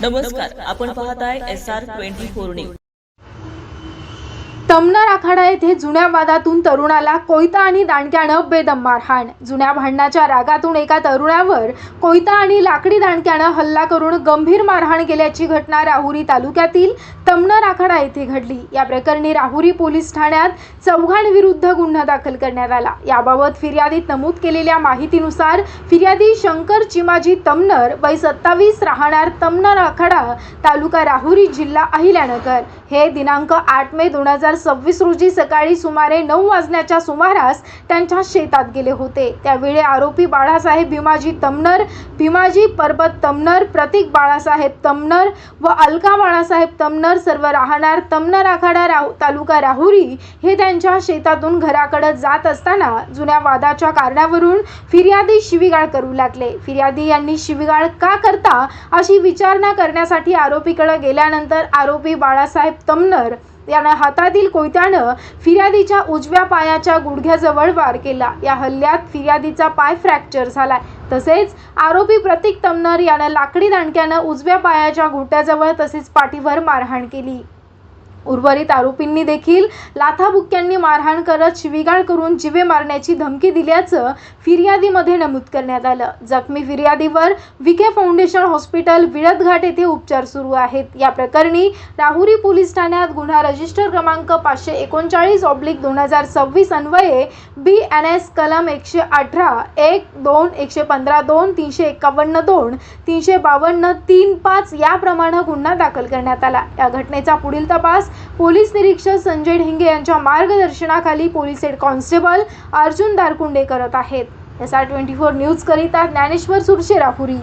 नमस्कार, आपण पाहताय SR24 न्यूज। तमनार आखाडा येथे जुन्या वादातून तरुणाला कोयता आणि दांडक्यानं बेदम मारहाण। जुन्या भांडणाच्या रागातून एका तरुणावर कोयता आणि लाकडी दांडक्यानं हल्ला करून गंभीर मारहाण केल्याची घटना राहुरी तालुक्यातील तमनार आखाडा येथे घडली। या प्रकरणी राहुरी पोलीस ठाण्यात चौघांविरुद्ध गुन्हा दाखल करण्यात आला। याबाबत फिर्यादीत नमूद केलेल्या माहितीनुसार फिर्यादी शंकर चिमाजी तमनर वय 27 राहणार तमनार आखाडा तालुका राहुरी जिल्हा अहिल्यानगर हे दिनांक 8 मे 2026 रोजी सकाळी सुमारे 9 वाजण्याच्या सुमारास त्यांच्या शेतात गेले होते। त्यावेळी आरोपी बाळासाहेब भीमाजी तमनर, भीमाजी परबत तमनर, प्रतीक बाळासाहेब तमनर व अलका बाळासाहेब तमनर सर्व राहणार तमनार आखाडा तालुका राहुरी हे त्यांच्या शेतातून घराकडे जात असताना जुन्या वादाच्या कारणावरून फिर्यादी शिवीगाळ करू लागले। फिर्यादी यांनी शिवीगाळ का करता अशी विचारणा करण्यासाठी आरोपीकडे गेल्यानंतर आरोपी बाळासाहेब तमनर यानं हातातील कोयत्यानं फिर्यादीच्या उजव्या पायाच्या गुडघ्याजवळ वार केला। या हल्ल्यात फिर्यादीचा पाय फ्रॅक्चर झाला। तसेच आरोपी प्रतीक तमनर यानं लाकडी दांडक्यानं उजव्या पायाच्या घोट्याजवळ तसेच पाठीवर मारहाण केली। उर्वरित आरोपींनी देखील लाथाबुक्क्यांनी मारहाण करत शिवीगाळ करून जीवे मारण्याची धमकी दिल्याचं फिर्यादीमध्ये नमूद करण्यात आलं। जखमी फिर्यादीवर विखे फाउंडेशन हॉस्पिटल विळदघाट येथे उपचार सुरू आहेत। या प्रकरणी राहुरी पोलीस ठाण्यात गुन्हा रजिस्टर क्रमांक 539/2026 अन्वये BNS कलम 118 1 2 115 2 351 2 352 35 याप्रमाणे गुन्हा दाखल करण्यात आला। या घटनेचा पुढील तपास पोलीस निरीक्षक संजय ढेंगे यांच्या मार्गदर्शनाखाली police head constable Arjun Darkunde करत आहेत। SR24 न्यूज करिता ज्ञानेश्वर सुरशे, राहुरी।